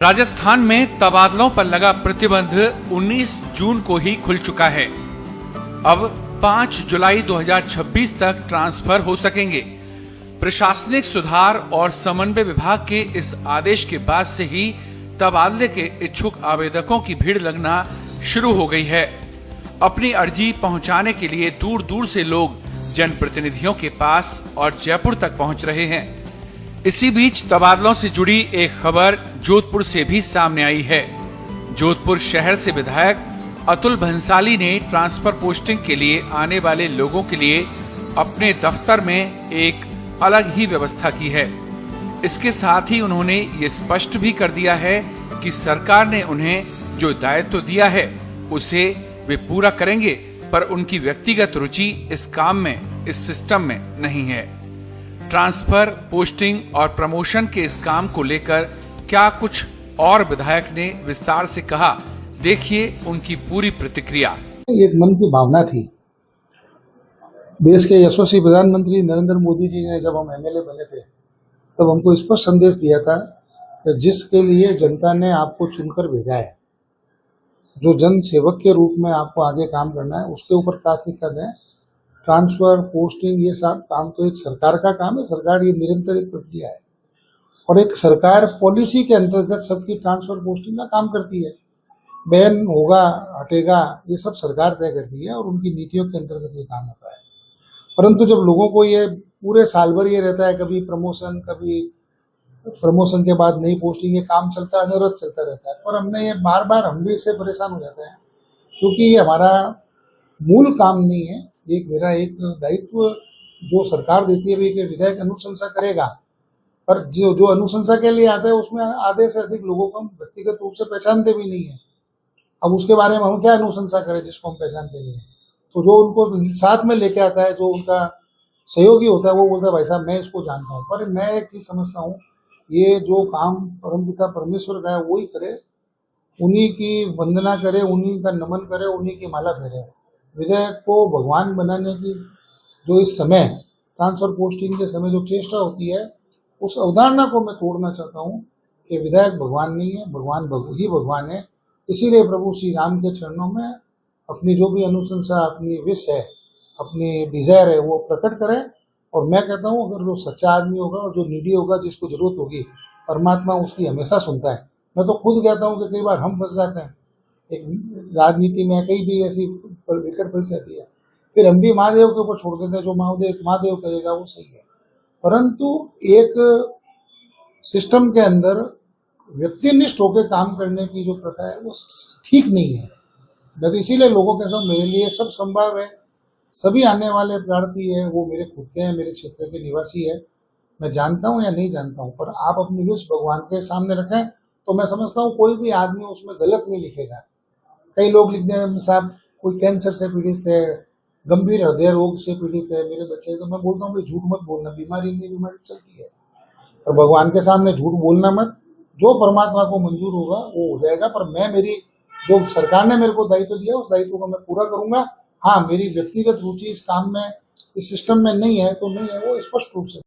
राजस्थान में तबादलों पर लगा प्रतिबंध 19 जून को ही खुल चुका है। अब 5 जुलाई 2026 तक ट्रांसफर हो सकेंगे। प्रशासनिक सुधार और समन्वय विभाग के इस आदेश के बाद से ही तबादले के इच्छुक आवेदकों की भीड़ लगना शुरू हो गई है। अपनी अर्जी पहुंचाने के लिए दूर दूर से लोग जनप्रतिनिधियों के पास और जयपुर तक पहुंच रहे हैं। इसी बीच तबादलों से जुड़ी एक खबर जोधपुर से भी सामने आई है। जोधपुर शहर से विधायक अतुल भंसाली ने ट्रांसफर पोस्टिंग के लिए आने वाले लोगों के लिए अपने दफ्तर में एक अलग ही व्यवस्था की है। इसके साथ ही उन्होंने ये स्पष्ट भी कर दिया है कि सरकार ने उन्हें जो दायित्व दिया है उसे वे पूरा करेंगे, पर उनकी व्यक्तिगत रुचि इस काम में, इस सिस्टम में नहीं है। ट्रांसफर, पोस्टिंग और प्रमोशन के इस काम को लेकर क्या कुछ और विधायक ने विस्तार से कहा, देखिए उनकी पूरी प्रतिक्रिया। एक मन की भावना थी। देश के यशस्वी प्रधानमंत्री नरेंद्र मोदी जी ने जब हम एमएलए बने थे तब हमको स्पष्ट संदेश दिया था कि जिसके लिए जनता ने आपको चुनकर भेजा है, जो जन सेवक के रूप में आपको आगे काम करना है, उसके ऊपर प्राथमिकता दें। ट्रांसफर, पोस्टिंग, ये सब काम तो एक सरकार का काम है। सरकार ये निरंतर एक प्रक्रिया है और एक सरकार पॉलिसी के अंतर्गत सबकी ट्रांसफर पोस्टिंग का काम करती है। बैन होगा, हटेगा, ये सब सरकार तय करती है और उनकी नीतियों के अंतर्गत ये काम होता है। परंतु जब लोगों को ये पूरे साल भर ये रहता है, कभी प्रमोशन के बाद नई पोस्टिंग, ये काम चलता है, अनवरत चलता रहता है। पर हमने ये बार बार हम भी इससे परेशान हो जाते हैं क्योंकि ये हमारा मूल काम नहीं है। मेरा एक दायित्व जो सरकार देती है भी कि विधायक अनुशंसा करेगा, पर जो अनुशंसा के लिए आता है उसमें आधे से अधिक लोगों को हम व्यक्तिगत रूप से पहचानते भी नहीं है। अब उसके बारे में हम क्या अनुशंसा करें जिसको हम पहचानते नहीं है। तो जो उनको साथ में लेके आता है, जो उनका सहयोगी होता है, वो बोलता है भाई साहब मैं इसको जानता हूँ। पर मैं एक चीज़ समझता हूँ, ये जो काम परमपिता परमेश्वर का है वही करे, उन्हीं की वंदना करे, उन्हीं का नमन करे, उन्हीं की माला फेरे। विधायक को भगवान बनाने की जो इस समय ट्रांसफर पोस्टिंग के समय जो चेष्टा होती है, उस अवधारणा को मैं तोड़ना चाहता हूँ कि विधायक भगवान नहीं है, भगवान ही भगवान है। इसीलिए प्रभु श्री राम के चरणों में अपनी जो भी अनुशंसा, अपनी विश है, अपनी डिजायर है, वो प्रकट करें। और मैं कहता हूँ अगर जो सच्चा आदमी होगा और जो नीडी होगा, जिसको जरूरत होगी, परमात्मा उसकी हमेशा सुनता है। मैं तो खुद कहता हूँ कि कई बार हम फंस जाते हैं एक राजनीति में, कहीं भी ऐसी विकट परिस्थिति है, फिर हम भी महादेव के ऊपर छोड़ देते हैं, जो महादेव करेगा वो सही है। परंतु एक सिस्टम के अंदर व्यक्तिनिष्ठ होकर काम करने की जो प्रथा है वो ठीक नहीं है। मैं तो इसीलिए लोगों के साथ, मेरे लिए सब संभव है, सभी आने वाले प्रार्थी है वो मेरे खुद के हैं, मेरे क्षेत्र के निवासी है। मैं जानता हूँ या नहीं जानता हूँ, पर आप अपनी विश भगवान के सामने रखें तो मैं समझता हूँ कोई भी आदमी उसमें गलत नहीं लिखेगा। कई लोग लिखते हैं साहब कोई कैंसर से पीड़ित है, गंभीर हृदय रोग से पीड़ित है मेरे बच्चे, तो मैं बोलता हूँ भाई झूठ मत बोलना, बीमारी नहीं, बीमारी चलती है। और भगवान के सामने झूठ बोलना मत, जो परमात्मा को मंजूर होगा वो हो जाएगा। पर मैं, मेरी जो सरकार ने मेरे को दायित्व दिया उस दायित्व को मैं पूरा करूंगा। हाँ, मेरी व्यक्तिगत रुचि इस काम में, इस सिस्टम में नहीं है तो नहीं है, वो स्पष्ट रूप से